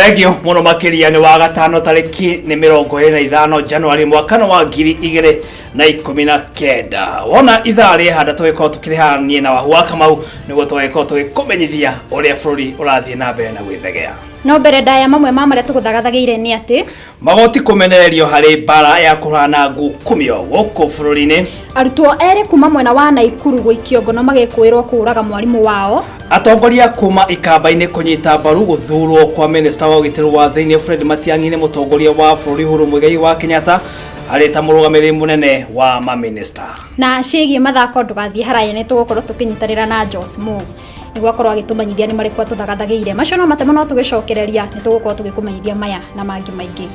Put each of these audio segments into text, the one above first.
Thengio muno makiria ni wa gatano tariki ni 25 Januari mwaka wa 2019. Wona ithari hada twiko tukirihanie na WAHU KAMAU niguo twiko twikumenyithia uria bururi urathie na mbere na gwithegea. No mbere ndaya mamwe mamare tuguthagathagiire ni ati magoti kumenererio hari bara ya kurana ngukumio guku bururi-ini. Arutwo eri kuma mwena wa Naikuru guikio ngono magikwirwo kuraga mwarimu wao. Atongoria kuma ikamba-ini kunyita mbaru guthurwo kwa minister wa ugitiri wa thiini Fred Matiang'i ni mutongoria wa bururi Uhuru Muigai wa Kenyatta areta murugamiri munene wa maminister. Na ciigi mathako ndugathie haraya ni tugukorwo tukinyitanira na JOHNMO niguo akorwo agitumanyithia ni marikwa tuthagathagiire macio no matemo no tugicokereria ni tugukorwo tugikumenyithia maya na mangi maingi.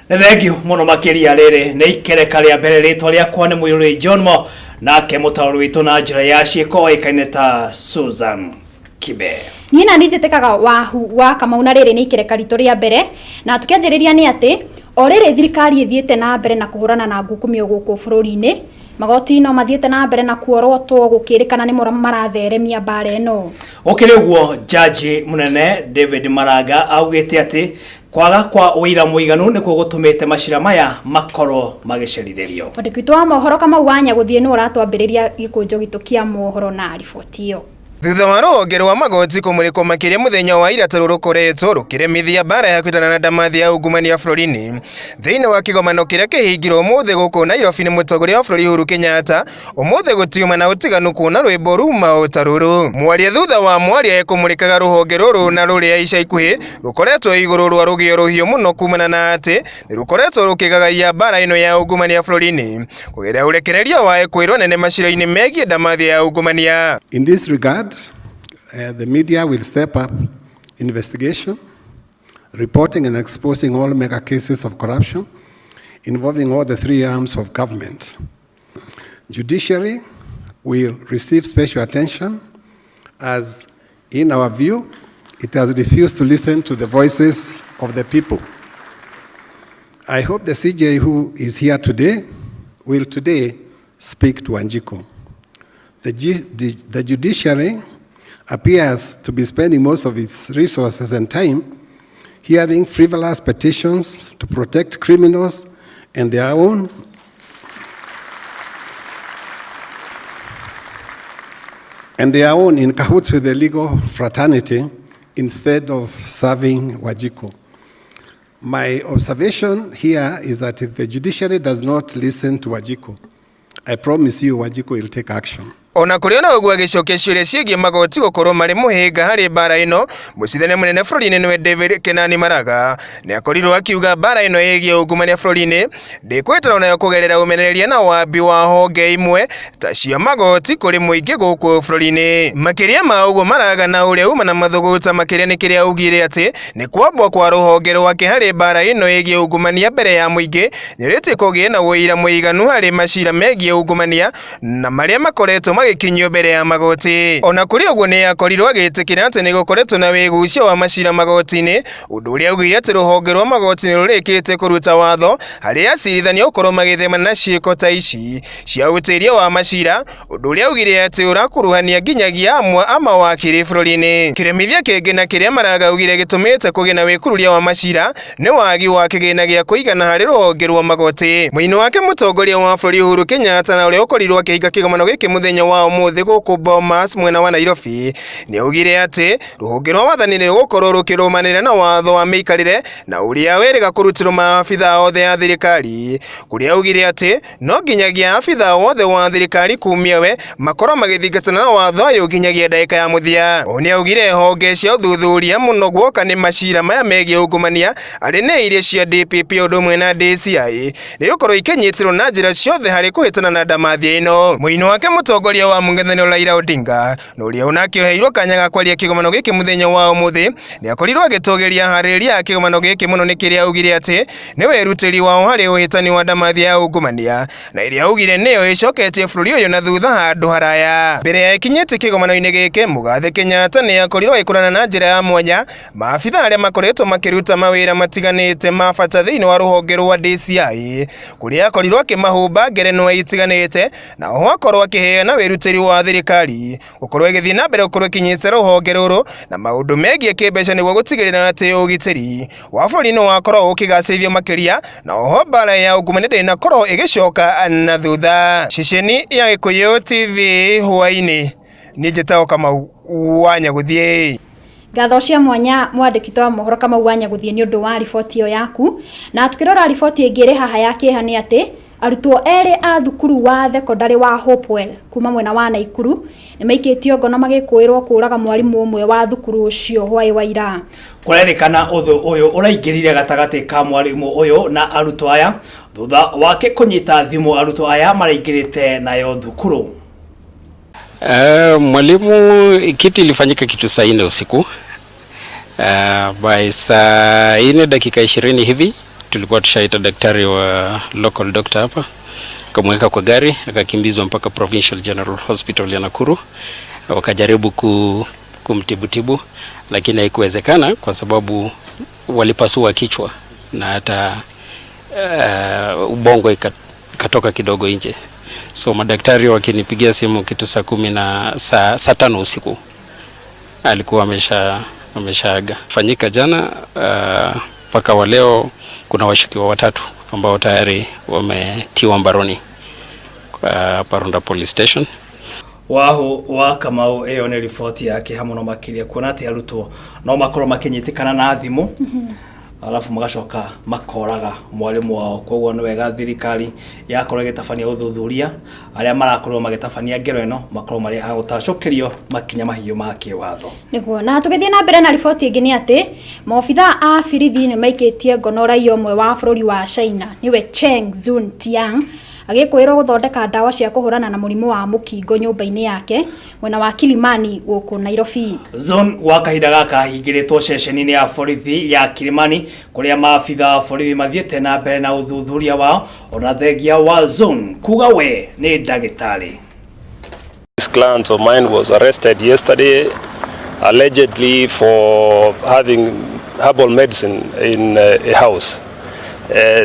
Thengio muno makiria riri ni ikereka ria mbere ritwa riakwa ni MUIRURI JOHNMO nake mutauri witu na njira ya CIIKO ikaine ta Susan KIBE. Nina nijitekaga WAHU wa KAMAU na riri ni ikereka ritu ria mbere na tukianjiriria ni ati o riri thirikari ithiete na mbere na kuhurana na ngukumio guku bururi-ini magoti no mathiete na mbere na kuorotwo gukirikana ni maratheremia bara eno. Ukiri uguo jaji munene David Maraga augite ati kwaga kwa uira muiganu ni kugutumite macira maya makoro magicerithirio. Wandikitwo wa Mohoro KAMAU wanya guthie no uratwambiriria gikunjo gitu kia Mohoro na riboti iyo. Thutha wa ruhonge rwa magoti kumurikwo makiria muthenya wa ira rukoretwo rukiremithia bara ya kwitana na ndamathi ya ungumania bururi-ini thiini wa kigomano kiria kihingirwo umuthi guku Nairobi ni mutongoria wa bururi Uhuru Kenyatta umuthi gutiuma na utiganu kuona rwimbo ruma utaruru mwaria thutha wa mwaria ekumurikaga ruhonge ruru na ruria ica ikuhi rukoretwo iguru rwa rugio ruhio muno kumana na ati ni rukoretwo rukigagaia bara ino ya ungumania bururi-ini kugeria urekereria wa ekwirwo nene macira-ini megie ndamathi ya ungumania. In this regard, the media will step up investigation, reporting and exposing all mega cases of corruption involving all the three arms of government. Judiciary will receive special attention as, in our view, it has refused to listen to the voices of the people. I hope the CJ who is here today will today speak to NJIRA. The judiciary appears to be spending most of its resources and time hearing frivolous petitions to protect criminals and their own in cahoots with the legal fraternity instead of serving WAJICO. My observation here is that if the judiciary does not listen to WAJICO, I promise you WAJICO will take action. Ona kuriona ugwa gicoke ciuria ciigie magoti gukorwo mari muhinga hari bara ino mucithene munene bururi-ini niwe David Kenani Maraga ni akorirwo akiuga bara ino yigie ungumania bururi-ini ndikwetera nayo kugerera umenereria na wambi wa honge imwe ta cia magoti kuri muingi guku bururi-ini. Makiria ma uguo Maraga na uria uma na mathuguta makiria ni kiria augire ati ni kwambwa kwa ruhonge rwake hari bara ino yigie ungumania mbere ya muingi niriti kugie na uira muiganu hari macira megie ungumania na maria makoretwo magikinyio mbere ya magoti. Ona kuri uguo ni akorirwo agitikira ati ni gukoretwo na wigucio wa macira magoti-ini undu uria augire ati ruhonge rwa magoti ni rurikite kuruta watho hari acirithania ukorwo magithema na ciiko ta ici cia utiria wa macira undu uria augire ati urakuruhania nginyagia amwe ama wakiri bururi-ini. Kiremithia kingi na kiria Maraga augire gitumite kugina wikururia wa macira ni wagi wa kigina gia kuigana hari ruhonge rwa magoti. Muini wake mutongoria wa bururi Uhuru Kenyatta na uria ukorirwo akihinga kigomano giki muthenya wa umuthi guku Bomas mwena wa Nairobi ni augire ati ruhonge rwa wathani ni gukorwo rukirumanira na watho wa miikarire na uria weriga kurutirwo maabitha othe ya thirikari kuria augire ati no nginyagia abitha othe wa thirikari kumia we makorwo magithingatana na watho uyu nginyagia ndagika ya muthia. Oni augire honge cia uthuthuria muno guoka ni macira maya megie ungumania ari ne iria cia DPP undu mwe na DCI ni gukorwo ikinyitirwo na njira ciothe hari kuhitana na ndamathi ino. Muini wake mutongoria mutongoria wa mũng'ethanĩro Raila Odinga na ũrĩa ũnakĩoheirwo kanya ga kwaria kĩgomano gĩkĩ mũthenya wa ũmũthĩ nĩ akorirwo agĩtũgĩria harĩria ya kĩgomano gĩkĩ mũno nĩ kĩrĩa augire atĩ nĩ werutĩri wao harĩ ũhĩtani wa ndamathi ya ungumania na ĩrĩa augire nĩyo ĩcoketie bũrũri ũyũ na thutha handũ haraya. Mbere ya ikinyĩte kĩgomano-inĩ gĩkĩ Mũgathe Kenyatta nĩ akorirwo agĩkũrana na njĩra ya mwanya maabitha arĩa makoretwo makĩruta mawĩra matiganĩte ma bata thĩinĩ wa rũhonge rwa DCI kũrĩa akorirwo akĩmahũmba ngerenwa itiganĩte na oho akorwo akĩheana wĩrutĩri wa thirikari gũkorwo ĩgĩthiĩ na mbere gũkorwo ĩkinyĩte rũhonge rũrũ na maũndũ megiĩ kĩmbeca nĩguo gũtigĩrĩra atĩ ũgitĩri wa bũrũri nĩ wakorwo ũkĩgacĩrithio makĩria na oho mbara ya ungumania ndĩnakorwo ĩgĩcoka na thutha. Ceceni ya Gikuyu TV Hwa-Ini nĩ njĩtagwo Kamau wa Nyaguthie. Ngatho cia mwanya mwandĩki wa Mohoro Kamau wa Nyaguthie nĩ ũndũ wa riboti ĩyo yaku. Na tukĩrora riboti ĩngĩ ĩrĩ haha ya kĩeha nĩ atĩ arutwo erĩ a thukuru wa thekondarĩ wa Hopewell kuma mwena wa Naikuru nĩ maikĩtio ngono magĩkũĩrwo kũraga mwarimũ ũmwe wa thukuru ũcio Hwa-I wa ira. Kũrerĩkana ũthũ ũyũ ũraingĩrire gatagatĩ ka mwarimũ ũyũ na arutwo aya thutha wake kũnyita thimũ arutwo aya maraingĩrĩte nayo thukuru. Mwalimu, kitu ilifanyika kitu saa 4 usiku. By saa 4 dakika 20 hivi tulikuwa tushaita daktari wa local doctor hapa, akamweka kwa gari akakimbizwa mpaka Provincial General Hospital ya Nakuru, wakajaribu kumtibutibu lakini haikuwezekana kwa sababu walipasua kichwa na hata ubongo ikatoka kidogo nje. So madaktari wakinipigia simu kitu saa 10 na saa 5 usiku alikuwa ameshaaga. Fanyika jana mpaka wa leo kuna washukiwa 3 ambao tayari wametiwa mbaroni Parunda Police Station. WAHU wa KAMAU ĩyo nĩ riboti yake hamwe na makĩria kuona atĩ arutwo no makorwo makinyĩtĩkana na thimũ alafu magacoka makoraga mwalimu wao. Koguo nĩ wega thirikari yakorwo ĩgĩtabania ũthuthuria arĩa marakorwo magĩtabania ngero ĩno makorwo marĩ agũtacokerio makinya mahiũ ma kĩwatho. Nĩguo na tũgĩthiĩ na mbere na riboti ĩngĩ nĩ atĩ maobitha a birithi nĩ maikĩtie ngono raia ũmwe wa bũrũri wa China niwe Cheng Zuntiang agĩkwĩrwo gũthondeka ndawa cia kũhũrana na mũrimũ wa mũkingo nyũmba-inĩ yake mwena wa Kilimani gũkũ Nairobi. Zone wa kahinda gaka hingĩrĩtwo ceceni-inĩ ya borithi ya Kilimani kũrĩa maabitha wa borithi mathiĩte na mbere na ũthuthuria wao ona thengia wa Zone kuga we nĩ ndagĩtarĩ. This client of mine was arrested yesterday allegedly for having herbal medicine in a house.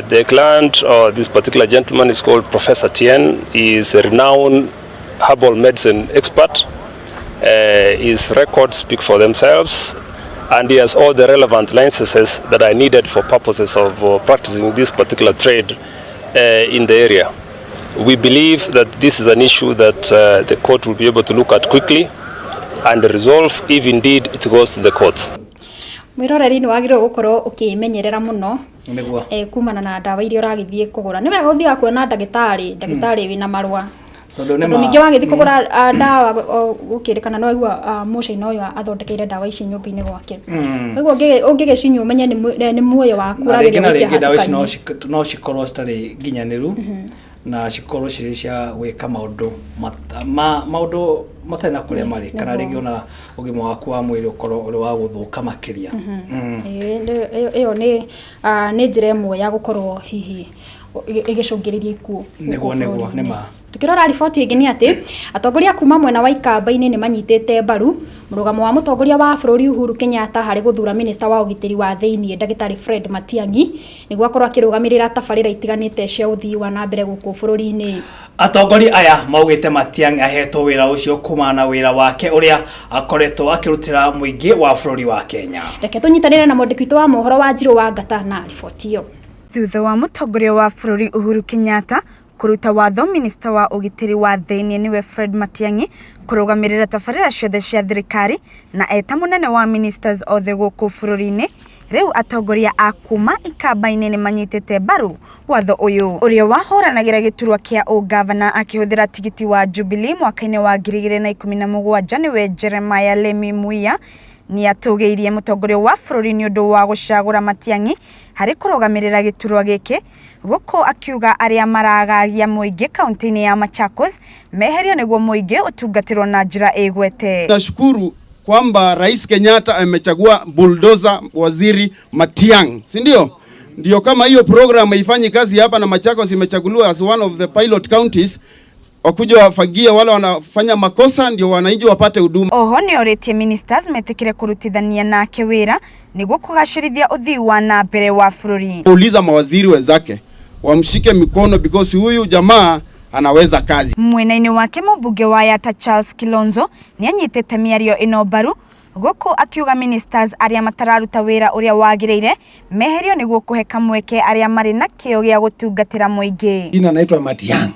The client, or this particular gentleman, is called Professor Tien. He is a renowned herbal medicine expert. His records speak for themselves, and he has all the relevant licenses that are needed for purposes of practicing this particular trade in the area. We believe that this is an issue that the court will be able to look at quickly and resolve if indeed it goes to the courts. Mwiroreri nĩ wagĩrĩirwo gũkorwo ũkĩmenyerera mũno kumana na ndawa iria ũragĩthiĩ kũgũra. Nĩ wega gũthiĩ kuona ndagĩtarĩ wĩna marũa. Tondũ ningĩ wagĩthiĩ kũgũra ndawa gũkĩrĩkana no aigua mũcaina ũyũ athondekeire ndawa ici nyũmba-inĩ gwake. Ũguo ũngĩgĩcinyua ũmenye nĩ muoyo waku ũragĩrĩria gũkĩhata. Ndawa ici no cikorwo citarĩ nginyanĩru na cikorwo cirĩ cia gwĩka maũndũ matarĩ na kũrĩa marĩ kana rĩngĩ ona ũgima waku wa mwĩrĩ ũkorwo ũrĩ wa gũthũka makĩria. Ĩyo nĩ njĩra ĩmwe ya gũkorwo hihi ĩgĩcũngĩrĩria ikuũ. Nĩguo nĩma. Tukirora riboti ĩngĩ nĩ atĩ atongoria kuma mwena wa ikamba-inĩ nĩ manyitĩte mbaru mũrũgamo wa mũtongoria wa bũrũri Uhuru Kenyatta harĩ gũthura minista wa ũgitĩri wa thĩinĩ ndagĩtarĩ Fred Matiang'i nĩguo akorwo akĩrũgamĩrĩra tabarĩra itiganĩte cia ũthii wa na mbere gũkũ bũrũri-inĩ. Atongoria aya maugĩte Matiang'i ahetwo wĩra ũcio kumana na wĩra wake ũrĩa akoretwo akĩrutĩra mũingĩ wa bũrũri wa Kenya. Reke tũnyitanĩre na mwandĩki witũ wa mohoro wa Njirũ wa Ngata na riboti ĩyo. Thutha wa mũtongoria wa bũrũri Uhuru Kenyatta kuruta watho minista wa ũgitĩri wa thĩinĩ niwe Fred Matiang'i kũrũgamĩrĩra tabarĩra ciothe cia thirikari na eta mũnene wa ministers othe gũkũ bũrũri-inĩ, rĩu atongoria a kuma ikamba-inĩ nĩ manyitĩte mbaru watho ũyũ ũrĩa wahũranagĩra gĩturwa kĩa ũgavana akĩhũthĩra tigiti wa Jubilee mwaka-inĩ wa 2017 niwe Jeremiah Lemi Muia ni atugeirie mutongoria wa bururi ni undu wa gucagura Matiang'i hari kurugamirira giturwa giki guko akiuga aria maragagia muingi kaunti-ini ya Machakos meherio niguo muingi utungatirwo na njira igwete. Nashukuru kwamba Rais Kenyatta amechagua bulldozer waziri Matiang'i, si ndio? Ndio kama hiyo program haifanyi kazi hapa na Machakos imechaguliwa as one of the pilot counties, wakuja wafagia wale wanafanya makosa ndio wananchi wapate huduma. Oho ni oritie ministers metikire kurutithania nake wira niguo kugacirithia uthii wa na mbere wa bururi. Uliza mawaziri wenzake wamshike mikono because huyu jamaa anaweza kazi. Mwena-ini wake mubunge wa Yata Charles Kilonzo ni anyitete miario ino baru guko akiuga ministers aria matararuta wira uria wagireire meherio niguo kuhe kamweke aria mari na kio gia gutungatira muingi. Jina naitwa Matiang'i.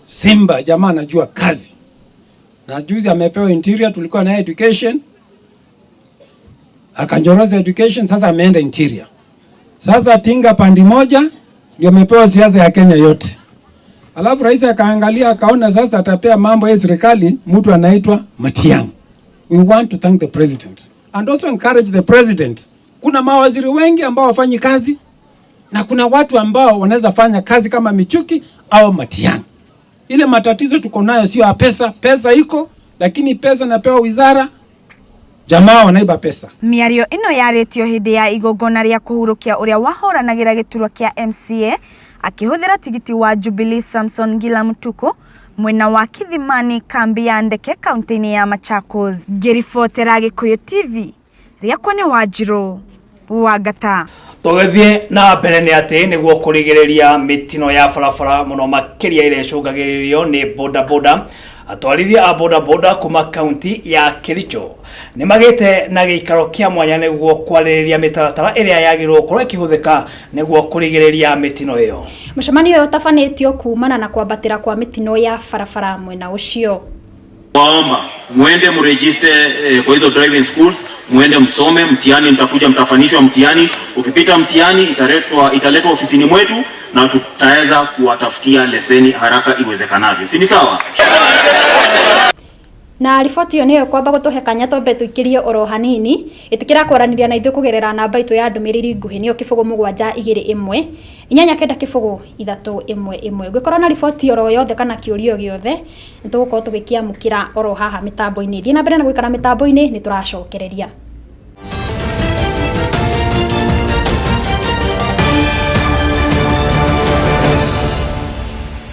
Simba jamaa anajua kazi. Na juzi amepewa interior, tulikuwa na education. Akanjoroza education, sasa ameenda interior. Sasa tinga pandi moja ndio amepewa siasa ya Kenya yote. Alafu rais akaangalia akaona sasa atapea mambo ya serikali mtu anaitwa Matiang'i. We want to thank the president and also encourage the president. Kuna mawaziri wengi ambao wafanyi kazi na kuna watu ambao wanaweza fanya kazi kama Michuki au Matiang'i. Ile matatizo tuko nayo sio pesa, pesa iko lakini pesa napewa wizara jamaa wanaiba pesa. Miario ino yaretio hindi ya igongona ria kuhurukia uria wahoranagira giturwa kia MCA akihuthira tigiti wa Jubilee Samson Gila Mutuko mwena wa Kithimani kambi ya ndeke kaunti-ini ya Machakos. Ngiribotera Gikuyu TV riakwa ni Wanjiru Wangata. Tugethie na mbere ni ati niguo kurigireria mitino ya barabara muno makiria ire cungagiririo ni boda boda. Atwarithia a boda boda kuma kaunti ya Kericho ni magite na giikaro kia mwanya niguo kwaririria mitaratara iria yagirwo korwo ikihuthika niguo kurigireria mitino iyo. Mucemanio uyu tafanitio kumana na kwambatira kwa mitino ya barabara mwena ucio. Waomba muende mregister kwa hizo driving schools, muende msome mtihani, mtakuja mtafanishwa mtihani. Ukipita mtihani italetwa ofisini mwetu na tutaweza kuwatafutia leseni haraka iwezekanavyo. Si ni sawa? Na riboti yo niyo kwamba gutuhe kanya tombe tuikirie oro hanini itikira kwaraniria na ithu kugerera namba itu ya ndumiriri nguhi niyo kifugo 721 89 kifugo 311. Gwikorwo na riboti oro yothe kana kiurio giothe nitugukorwo tugikiamukira oro haha mitambo-ini. Thie na mbere na gwikara mitambo-ini ni turacokereria.